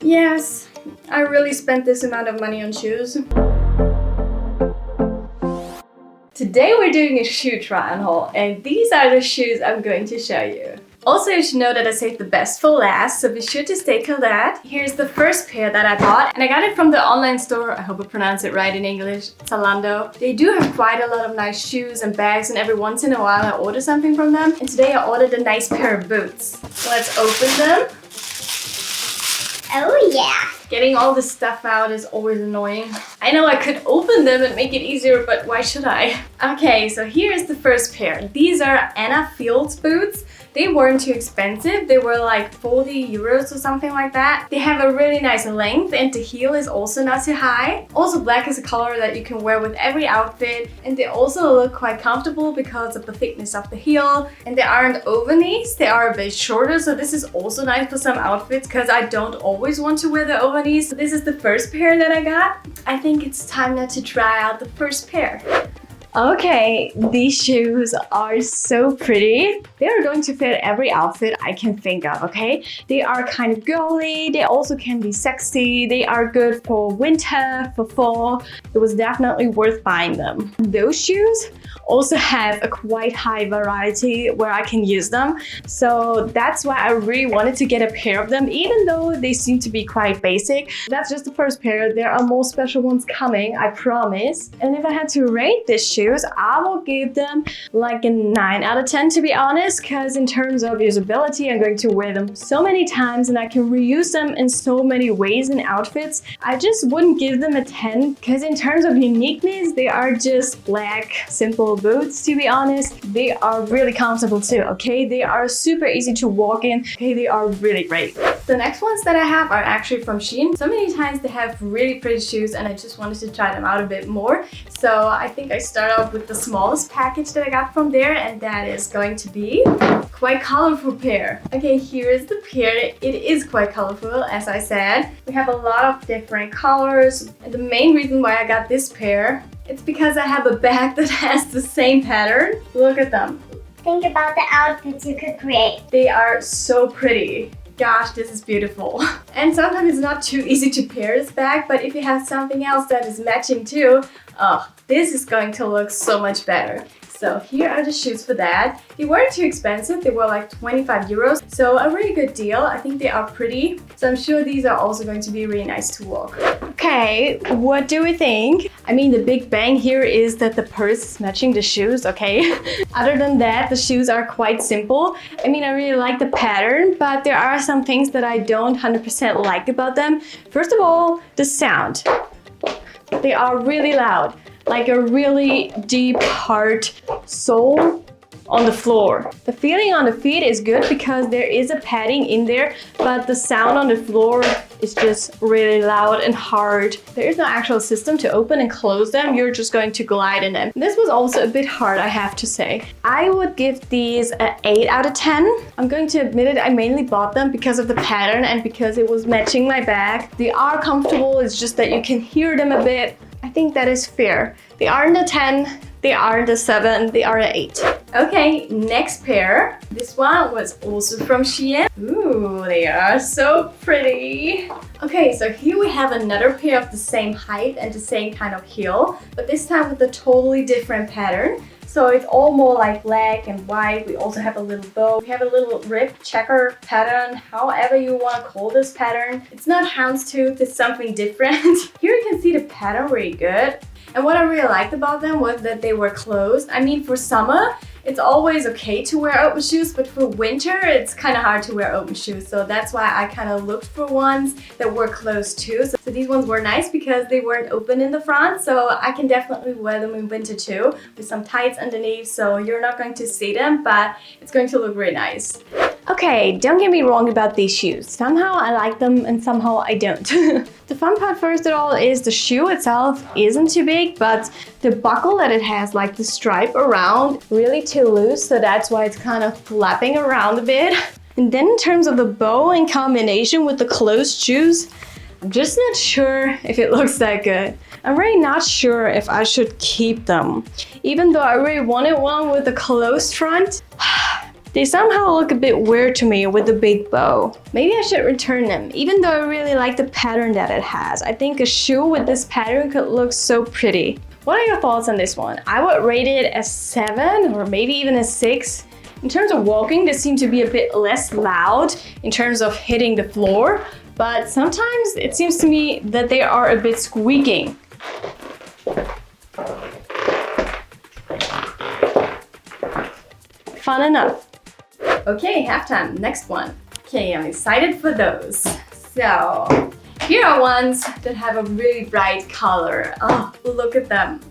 Yes, I really spent this amount of money on shoes. Today we're doing a shoe try-on haul, and these are the shoes I'm going to show you. Also, you should know that I saved the best for last, so be sure to stay till that. Here's the first pair that I bought, and I got it from the online store, I hope I pronounce it right in English, Zalando. They do have quite a lot of nice shoes and bags, and every once in a while I order something from them. And today I ordered a nice pair of boots. Let's open them. Oh yeah! Getting all this stuff out is always annoying. I know I could open them and make it easier, but why should I? Okay, so here's the first pair. These are Anna Fields boots. They weren't too expensive. They were like 40 euros or something like that. They have a really nice length and the heel is also not too high. Also, black is a color that you can wear with every outfit, and they also look quite comfortable because of the thickness of the heel. And they aren't over knees, they are a bit shorter, so this is also nice for some outfits because I don't always want to wear the over knees. So this is the first pair that I got. I think it's time now to try out the first pair. Okay, these shoes are so pretty. They are going to fit every outfit I can think of, okay? They are kind of girly, they also can be sexy, they are good for winter, for fall. It was definitely worth buying them. Those shoes also have a quite high variety where I can use them. So that's why I really wanted to get a pair of them, even though they seem to be quite basic. That's just the first pair. There are more special ones coming, I promise. And if I had to rate this shoe, I will give them like a 9 out of 10 to be honest, because in terms of usability, I'm going to wear them so many times and I can reuse them in so many ways in outfits. I just wouldn't give them a 10 because in terms of uniqueness, they are just black, simple boots to be honest. They are really comfortable too, okay? They are super easy to walk in, okay? They are really great. The next ones that I have are actually from Shein. So many times they have really pretty shoes and I just wanted to try them out a bit more. So I think I start off with the smallest package that I got from there, and that is going to be quite colorful pair. Okay, here is the pair. It is quite colorful, as I said. We have a lot of different colors, and the main reason why I got this pair, it's because I have a bag that has the same pattern. Look at them. Think about the outfits you could create. They are so pretty. Gosh, this is beautiful. And sometimes it's not too easy to pair this bag, but if you have something else that is matching too, oh, this is going to look so much better. So here are the shoes for that. They weren't too expensive, they were like 25 euros. So a really good deal. I think they are pretty. So I'm sure these are also going to be really nice to walk. Okay, what do we think? I mean, the big bang here is that the purse is matching the shoes, okay? Other than that, the shoes are quite simple. I mean, I really like the pattern, but there are some things that I don't 100% like about them. First of all, the sound. They are really loud. Like a really deep, hard sole on the floor. The feeling on the feet is good because there is a padding in there, but the sound on the floor is just really loud and hard. There is no actual system to open and close them. You're just going to glide in them. This was also a bit hard, I have to say. I would give these an 8 out of 10. I'm going to admit it, I mainly bought them because of the pattern and because it was matching my bag. They are comfortable, it's just that you can hear them a bit. I think that is fair. They aren't a 10, they aren't a 7, they are an 8. Okay, next pair. This one was also from Shein. Ooh, they are so pretty. Okay, so here we have another pair of the same height and the same kind of heel, but this time with a totally different pattern. So it's all more like black and white. We also have a little bow. We have a little rib checker pattern, however you want to call this pattern. It's not houndstooth, it's something different. Here you can see the pattern really good. And what I really liked about them was that they were closed. I mean, for summer, it's always okay to wear open shoes, but for winter, it's kind of hard to wear open shoes. So that's why I kind of looked for ones that were closed too. So these ones were nice because they weren't open in the front. So I can definitely wear them in winter too, with some tights underneath. So you're not going to see them, but it's going to look really nice. Okay, don't get me wrong about these shoes. Somehow I like them and somehow I don't. The fun part first of all is the shoe itself isn't too big, but the buckle that it has, like the stripe around, really too loose, so that's why it's kind of flapping around a bit. And then in terms of the bow in combination with the closed shoes, I'm just not sure if it looks that good. I'm really not sure if I should keep them. Even though I really wanted one with a closed front, They somehow look a bit weird to me with the big bow. Maybe I should return them, even though I really like the pattern that it has. I think a shoe with this pattern could look so pretty. What are your thoughts on this one? I would rate it as 7 or maybe even a 6. In terms of walking, they seem to be a bit less loud in terms of hitting the floor, but sometimes it seems to me that they are a bit squeaking. Fun enough. Okay, halftime, next one. Okay, I'm excited for those. So, here are ones that have a really bright color. Oh, look at them.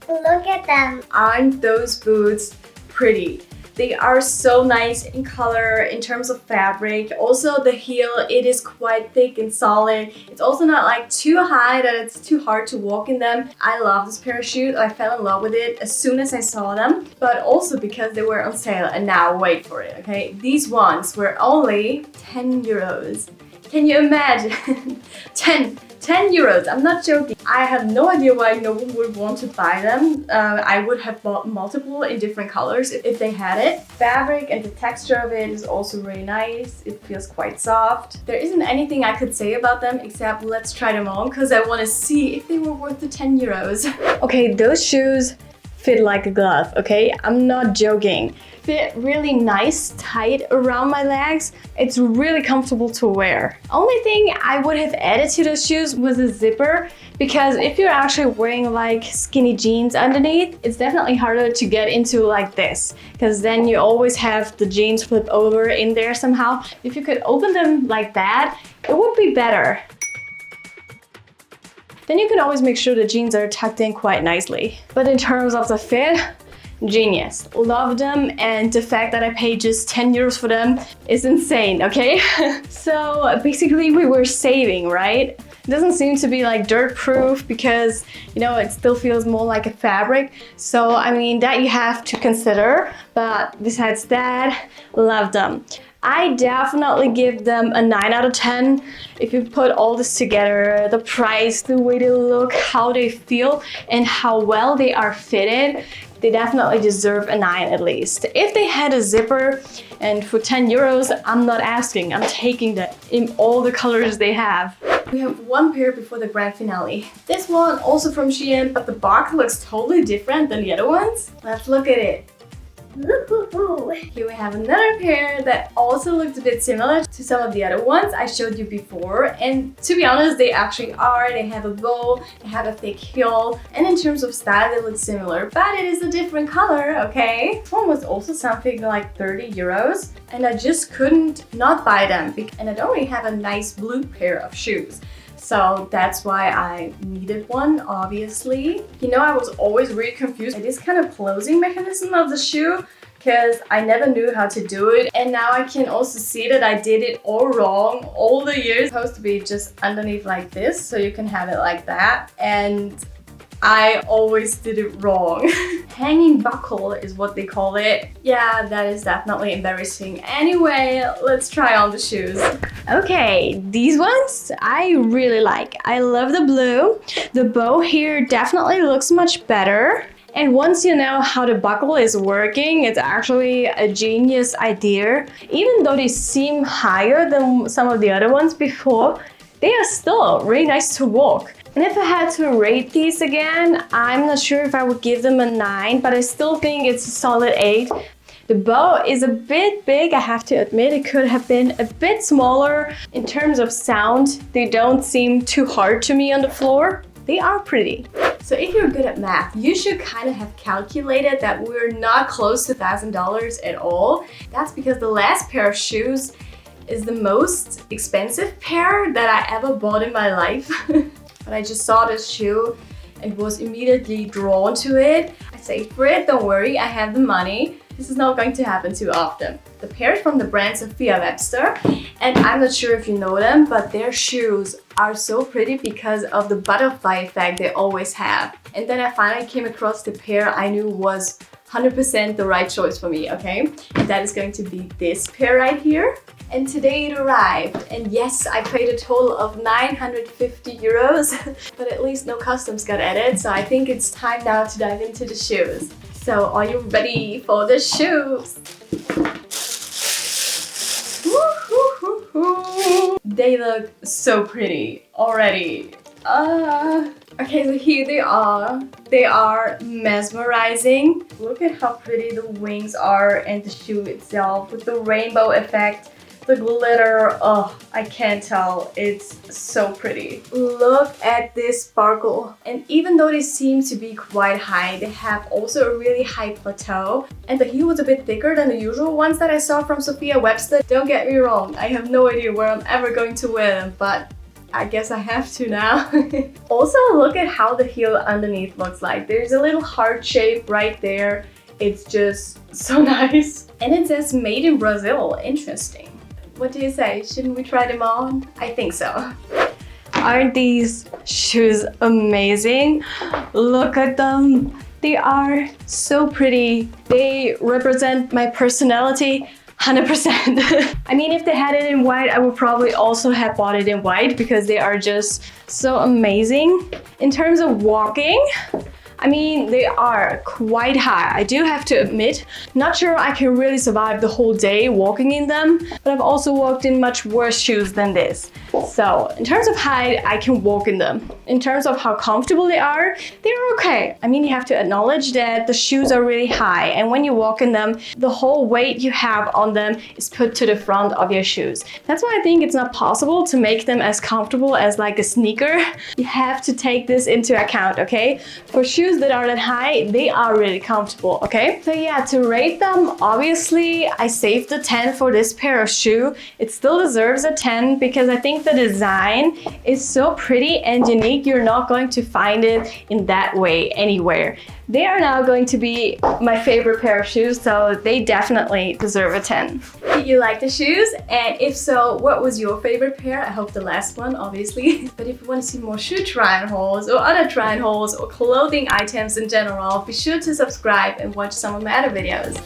Look at them. Aren't those boots pretty? They are so nice in color, in terms of fabric. Also the heel, it is quite thick and solid. It's also not like too high that it's too hard to walk in them. I love this pair of shoes. I fell in love with it as soon as I saw them, but also because they were on sale. And now wait for it, okay? These ones were only 10 euros. Can you imagine? 10 euros, I'm not joking. I have no idea why no one would want to buy them. I would have bought multiple in different colors if they had it. Fabric and the texture of it is also really nice. It feels quite soft. There isn't anything I could say about them except let's try them on because I want to see if they were worth the 10 euros. Okay, those shoes fit like a glove, okay? I'm not joking. Fit really nice, tight around my legs. It's really comfortable to wear. Only thing I would have added to those shoes was a zipper, because if you're actually wearing like skinny jeans underneath, it's definitely harder to get into like this, because then you always have the jeans flip over in there somehow. If you could open them like that, it would be better. Then you can always make sure the jeans are tucked in quite nicely. But in terms of the fit, genius. Love them, and the fact that I paid just 10 euros for them is insane, okay? So basically we were saving, right? It doesn't seem to be like dirt proof because, you know, it still feels more like a fabric. So I mean, that you have to consider, but besides that, love them. I definitely give them a 9 out of 10. If you put all this together, the price, the way they look, how they feel, and how well they are fitted, they definitely deserve a 9 at least. If they had a zipper, and for 10 euros, I'm not asking, I'm taking that in all the colors they have. We have one pair before the grand finale. This one also from Shein, but the box looks totally different than the other ones. Let's look at it. Here we have another pair that also looks a bit similar to some of the other ones I showed you before, and to be honest, they actually are. They have a bow, they have a thick heel, and in terms of style they look similar, but it is a different color, okay? This one was also something like 30 euros, and I just couldn't not buy them, and I don't really have a nice blue pair of shoes. So that's why I needed one, obviously. You know, I was always really confused by this kind of closing mechanism of the shoe, because I never knew how to do it. And now I can also see that I did it all wrong all the years. It's supposed to be just underneath like this, so you can have it like that. And I always did it wrong. Hanging buckle is what they call it. Yeah, that is definitely embarrassing. Anyway, let's try on the shoes. Okay, these ones I really like. I love the blue. The bow here definitely looks much better. And once you know how the buckle is working, it's actually a genius idea. Even though they seem higher than some of the other ones before, they are still really nice to walk. And if I had to rate these again, I'm not sure if I would give them a 9, but I still think it's a solid 8. The bow is a bit big, I have to admit. It could have been a bit smaller. In terms of sound, they don't seem too hard to me on the floor. They are pretty. So if you're good at math, you should kind of have calculated that we're not close to $1,000 at all. That's because the last pair of shoes is the most expensive pair that I ever bought in my life. But I just saw this shoe and was immediately drawn to it. I saved for it, don't worry, I have the money. This is not going to happen too often. The pair is from the brand Sophia Webster, and I'm not sure if you know them, but their shoes are so pretty because of the butterfly effect they always have. And then I finally came across the pair I knew was 100% the right choice for me, okay? And that is going to be this pair right here. And today it arrived, and yes, I paid a total of 950 euros, but at least no customs got added, so I think it's time now to dive into the shoes. So are you ready for the shoes? They look so pretty already. Okay, so here they are. They are mesmerizing. Look at how pretty the wings are and the shoe itself with the rainbow effect. The glitter, oh, I can't tell. It's so pretty. Look at this sparkle. And even though they seem to be quite high, they have also a really high plateau. And the heel was a bit thicker than the usual ones that I saw from Sophia Webster. Don't get me wrong, I have no idea where I'm ever going to wear them, but I guess I have to now. Also, look at how the heel underneath looks like. There's a little heart shape right there. It's just so nice. And it says made in Brazil. Interesting. What do you say? Shouldn't we try them on? I think so. Aren't these shoes amazing? Look at them. They are so pretty. They represent my personality 100%. I mean, if they had it in white, I would probably also have bought it in white because they are just so amazing. In terms of walking, I mean, they are quite high, I do have to admit. Not sure I can really survive the whole day walking in them, but I've also walked in much worse shoes than this. So in terms of height, I can walk in them. In terms of how comfortable they're okay. I mean, you have to acknowledge that the shoes are really high, and when you walk in them, the whole weight you have on them is put to the front of your shoes. That's why I think it's not possible to make them as comfortable as like a sneaker. You have to take this into account, okay? For shoes that are that high, they are really comfortable, okay? So yeah, to rate them, obviously I saved a 10 for this pair of shoe. It still deserves a 10 because I think the design is so pretty and unique. You're not going to find it in that way anywhere. They are now going to be my favorite pair of shoes, so they definitely deserve a 10. Did you like the shoes? And if so, what was your favorite pair? I hope the last one, obviously. But if you want to see more shoe try-on hauls or other try-on hauls or clothing items in general, be sure to subscribe and watch some of my other videos.